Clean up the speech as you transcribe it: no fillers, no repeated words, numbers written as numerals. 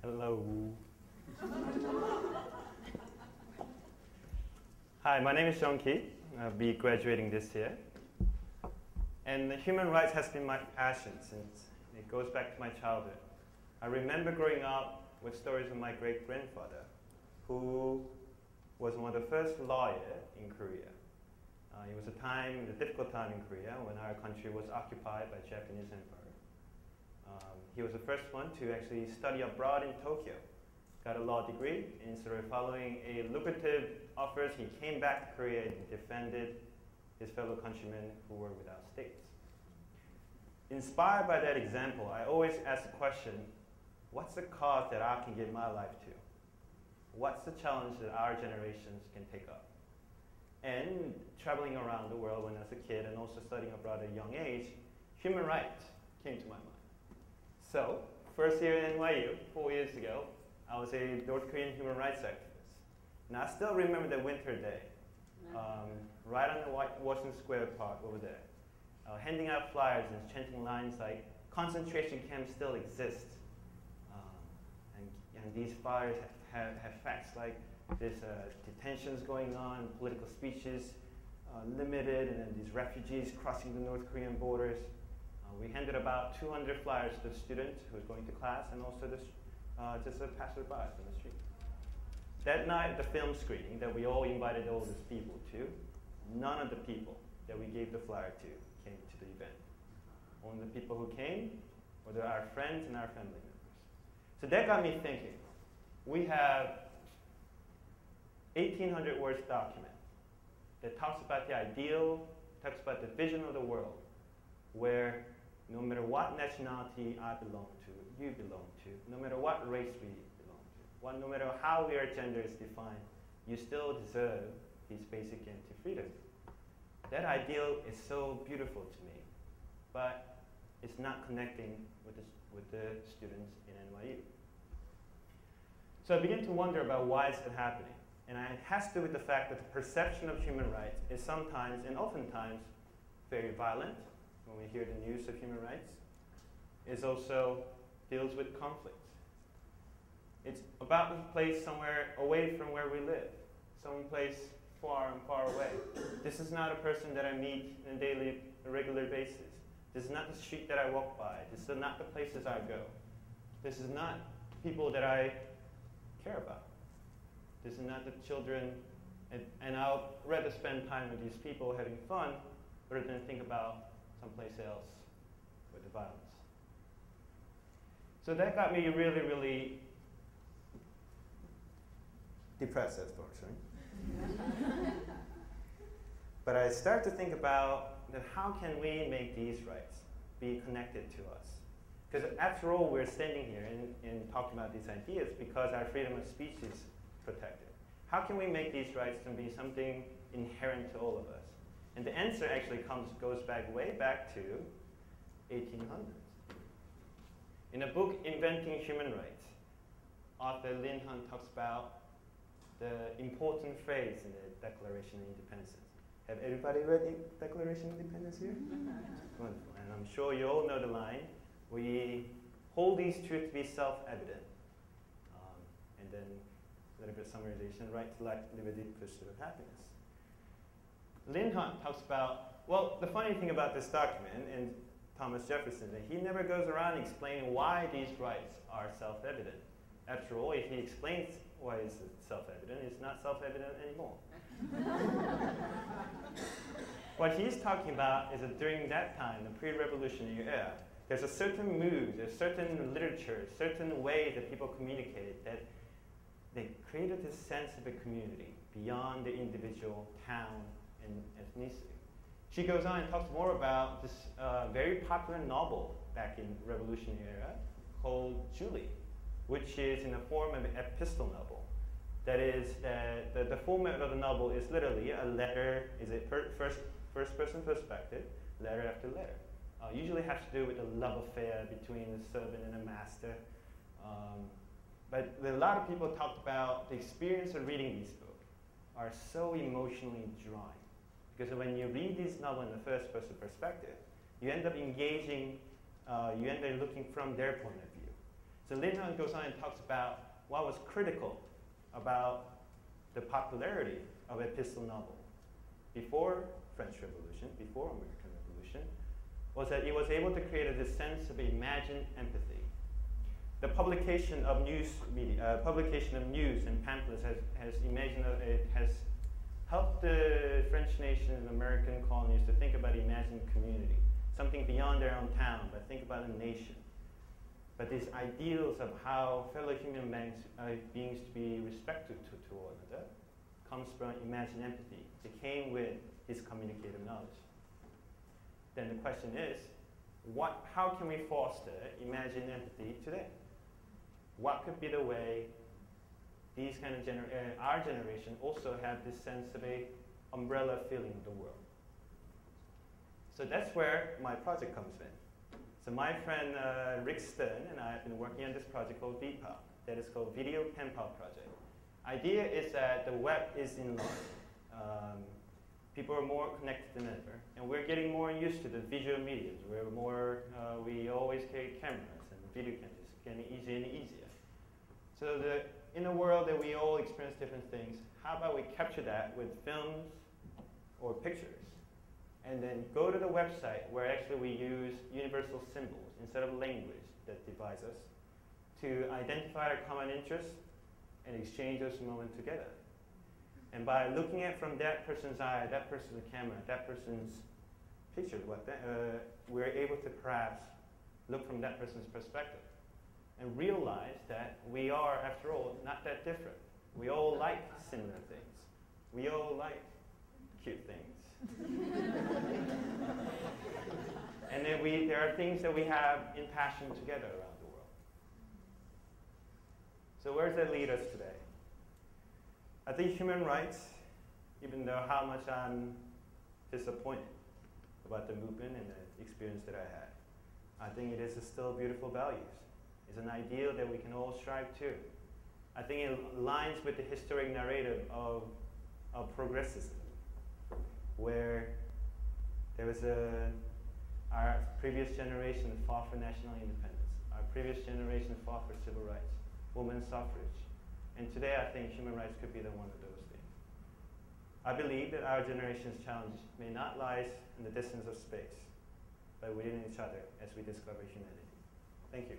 Hello. Hi, my name is Jeongki. I'll be graduating this year. And human rights has been my passion since it goes back to my childhood. I remember growing up with stories of my great-grandfather, who was one of the first lawyers in Korea. It was a difficult time in Korea when our country was occupied by Japanese Empire. He was the first one to actually study abroad in Tokyo, got a law degree, and instead of following a lucrative offers, he came back to Korea and defended his fellow countrymen who were without states. Inspired by that example, I always ask the question, what's the cause that I can give my life to? What's the challenge that our generations can take up? And traveling around the world when I was a kid and also studying abroad at a young age, human rights came to my mind. So, first year in NYU, 4 years ago, I was a North Korean human rights activist. And I still remember the winter day, right on the Washington Square Park over there, handing out flyers and chanting lines like, concentration camps still exist. And these flyers have facts like there's detentions going on, political speeches limited, and then these refugees crossing the North Korean borders. We handed about 200 flyers to the student who was going to class and also just a passerby from the street. That night, the film screening that we all invited all these people to, none of the people that we gave the flyer to came to the event. Only the people who came were our friends and our family members. So that got me thinking. We have 1,800 words document that talks about the ideal, talks about the vision of the world, where no matter what nationality I belong to, you belong to, no matter what race we belong to, no matter how our gender is defined, you still deserve these basic guaranteed freedoms. That ideal is so beautiful to me, but it's not connecting with the students in NYU. So I begin to wonder about why is that happening. And it has to do with the fact that the perception of human rights is sometimes and oftentimes very violent. When we hear the news of human rights, it also deals with conflicts. It's about a place somewhere away from where we live, some place far and far away. This is not a person that I meet on a regular basis. This is not the street that I walk by. This is not the places I go. This is not people that I care about. This is not the children, and I'll rather spend time with these people having fun rather than think about someplace else with the violence. So that got me really, really depressed at first, right? But I start to think about that how can we make these rights be connected to us? Because after all, we're standing here and talking about these ideas because our freedom of speech is protected. How can we make these rights to be something inherent to all of us? And the answer actually goes way back to 1800s. In a book, Inventing Human Rights, author Lin Han talks about the important phrase in the Declaration of Independence. Have everybody read the Declaration of Independence here? Wonderful. And I'm sure you all know the line, we hold these truths to be self-evident. And then a little bit of summarization, right to life, liberty, pursuit of happiness. Lin Han talks about, well, the funny thing about this document, and Thomas Jefferson, that he never goes around explaining why these rights are self-evident. After all, if he explains why it's self-evident, it's not self-evident anymore. What he's talking about is that during that time, the pre-revolutionary era, there's a certain mood, there's certain literature, certain way that people communicated that they created this sense of a community beyond the individual town and ethnicity. She goes on and talks more about this very popular novel back in the Revolutionary era called Julie, which is in the form of an epistle novel. That is, the format of the novel is literally a letter, is a first person perspective, letter after letter. Usually has to do with a love affair between a servant and a master. But a lot of people talk about the experience of reading these books are so emotionally drawing. Because when you read this novel in the first person perspective, you end up engaging, you end up looking from their point of view. So later on, it goes on and talks about what was critical about the popularity of epistle novel before French Revolution, before American Revolution, was that it was able to create this sense of imagined empathy. The publication of news media, publication of news and pamphlets has helped the French nation and American colonies to think about imagined community, something beyond their own town, but think about a nation. But these ideals of how fellow human beings to be respected to one another comes from imagined empathy. It came with his communicative knowledge. Then the question is, how can we foster imagined empathy today? What could be the way these kind of our generation also have this sense of a umbrella feeling of the world? So that's where my project comes in. So my friend Rick Stern and I have been working on this project called VPOP, that is called Video Pen Pal Project. Idea is that the web is enlarged. People are more connected than ever, and we're getting more used to the visual mediums. We always carry cameras, and video cameras is getting easier and easier. So in a world that we all experience different things, how about we capture that with films or pictures, and then go to the website where actually we use universal symbols instead of language that divides us to identify our common interests and exchange those moments together. And by looking at from that person's eye, that person's camera, that person's picture, we're able to perhaps look from that person's perspective and realize that we are, after all, not that different. We all like similar things. We all like cute things. And then there are things that we have in passion together around the world. So where does that lead us today? I think human rights, even though how much I'm disappointed about the movement and the experience that I had, I think it is still beautiful values. It's an ideal that we can all strive to. I think it aligns with the historic narrative of progressism, where there was our previous generation fought for national independence. Our previous generation fought for civil rights, women's suffrage. And today I think human rights could be one of those things. I believe that our generation's challenge may not lie in the distance of space, but within each other as we discover humanity. Thank you.